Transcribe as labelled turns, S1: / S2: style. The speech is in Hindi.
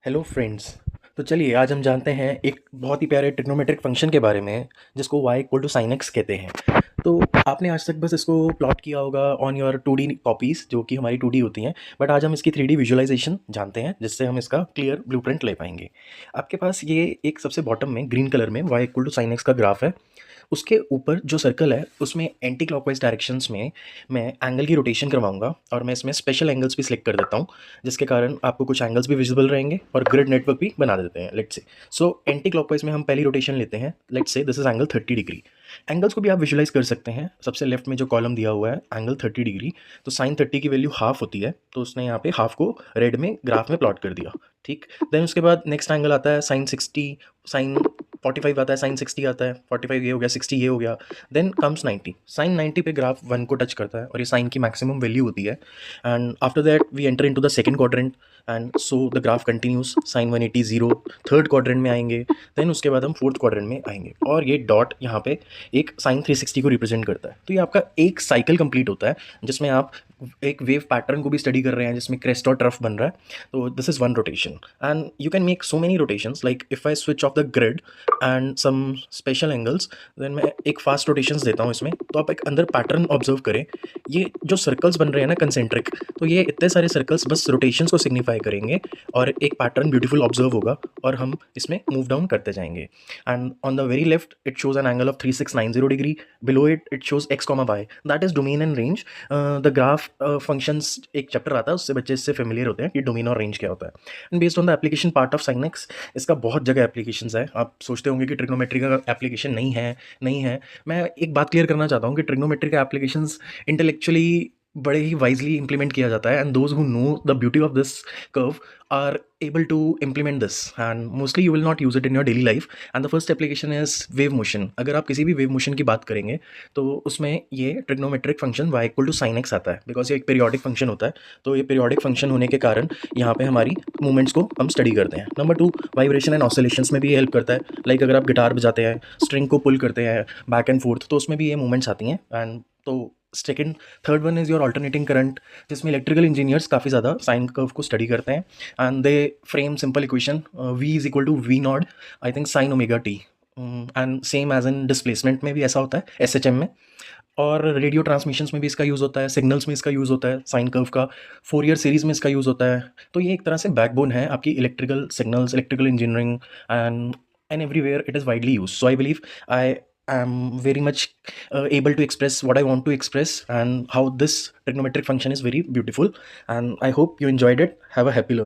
S1: Hello friends. तो चलिए आज हम जानते हैं एक बहुत ही प्यारे ट्रिग्नोमेट्रिक फंक्शन के बारे में जिसको y equal to sine x कहते हैं। तो आपने आज तक बस इसको प्लॉट किया होगा ऑन योर 2D कॉपीज़ जो कि हमारी 2D होती हैं, बट आज हम इसकी 3D विजुअलाइजेशन जानते हैं जिससे हम इसका क्लियर ब्लूप्रिंट ले पाएंगे। आपके पास ये एक सबसे बॉटम में ग्रीन कलर में y equal to sine x का ग्राफ है। उसके ऊपर जो सर्कल है उसमें एंटी क्लॉकवाइज डायरेक्शंस में मैं एंगल की रोटेशन करवाऊंगा और मैं इसमें स्पेशल एंगल्स भी सिलेक्ट कर देता हूँ जिसके कारण आपको कुछ एंगल्स भी विजिबल रहेंगे और ग्रिड नेटवर्क भी बना देते हैं। Let's say so anti clockwise में हम पहली रोटेशन लेते हैं। Let's say this is angle 30 degree. Angles को भी आप विजुलाइज कर सकते हैं। सबसे लेफ्ट में जो कॉलम दिया हुआ है एंगल 30 डिग्री, तो साइन 30 की वैल्यू हाफ होती है, तो उसने यहाँ पे हाफ को रेड में ग्राफ में प्लॉट कर दिया। ठीक, देन उसके बाद नेक्स्ट एंगल आता है साइन 60, साइन 45 आता है, साइन 60 आता है, 45 ये हो गया, 60 ये हो गया, देन कम्स 90। साइन 90 पे ग्राफ 1 को टच करता है और ये साइन की मैक्सिमम वैल्यू होती है। And after that we enter into the second quadrant and so the graph continues. Sine 180 0, third quadrant में आएंगे, देन उसके बाद हम फोर्थ क्वाड्रेंट में आएंगे और ये डॉट यहाँ पे एक साइन 360 को रिप्रेजेंट करता है। तो ये आपका एक साइकिल कंप्लीट होता है जिसमें आप एक वेव पैटर्न को भी स्टडी कर रहे हैं जिसमें क्रेस्ट और ट्रफ बन रहा है। तो this is one rotation and you can make so many rotations. Like if I switch off the grid and some special angles, then मैं एक फास्ट रोटेशंस देता हूँ इसमें, तो आप एक अंदर पैटर्न ऑब्जर्व करें। ये जो सर्कल्स बन रहे हैं ना कंसेंट्रिक, तो ये इतने सारे सर्कल्स बस रोटेशंस को सिग्निफाई करेंगे और एक पैटर्न ब्यूटीफुल ऑब्जर्व होगा और हम इसमें मूव डाउन करते जाएंगे। And on the very left it shows an angle of 3690 degree, below it shows x comma y, that is domain and range. The graph functions एक चैप्टर आता है, उससे बच्चे इससे फेमिलियर होते हैं कि डोमेन और रेंज क्या होता है। And based on the application part of sine x, इसका बहुत जगह एप्लीकेशंस है। आप सोचते होंगे कि ट्रिग्नोमेट्री का एप्लीकेशन नहीं है। मैं एक बात क्लियर करना चाहता हूँ कि ट्रिग्नोमेट्री का एप्लीकेशंस इंटेलेक्चुअली बड़े ही वाइजली इंप्लीमेंट किया जाता है and those who know the beauty of this curve are able to implement this, and mostly you will not use it in your daily life. And the first application is wave motion. अगर आप किसी भी wave motion की बात करेंगे तो उसमें ये trigonometric function y equal to sine x आता है, बिकॉज ये एक पीरियोडिक फंक्शन होता है। तो ये पीरियोडिक फंक्शन होने के कारण यहाँ पे हमारी मूवमेंट्स को हम स्टडी करते हैं। नंबर 2, वाइब्रेशन एंड ऑसिलेशंस में भी ये हेल्प करता है। लाइक अगर आप गिटार बजाते हैं, स्ट्रिंग को पुल करते हैं बैक एंड फोर्थ, तो उसमें भी ये मूवमेंट्स आती हैं। एंड तो second third one is your alternating current, जिसमें इलेक्ट्रिकल इंजीनियर्स काफ़ी ज़्यादा साइन कर्व को स्टडी करते हैं and they frame simple equation v is equal to v naught, I think sine omega t. And same as in displacement में भी ऐसा होता है SHM में, और रेडियो ट्रांसमिशंस में भी इसका यूज़ होता है, सिग्नल्स में इसका यूज़ होता है, साइन कर्व का फोरियर सीरीज़ में इसका यूज़ होता है। तो ये एक तरह से बैकबोन है आपकी electrical signals, electrical engineering, and everywhere it is widely used. So I believe I am very much able to express what I want to express and how this trigonometric function is very beautiful, and I hope you enjoyed it. Have a happy learning.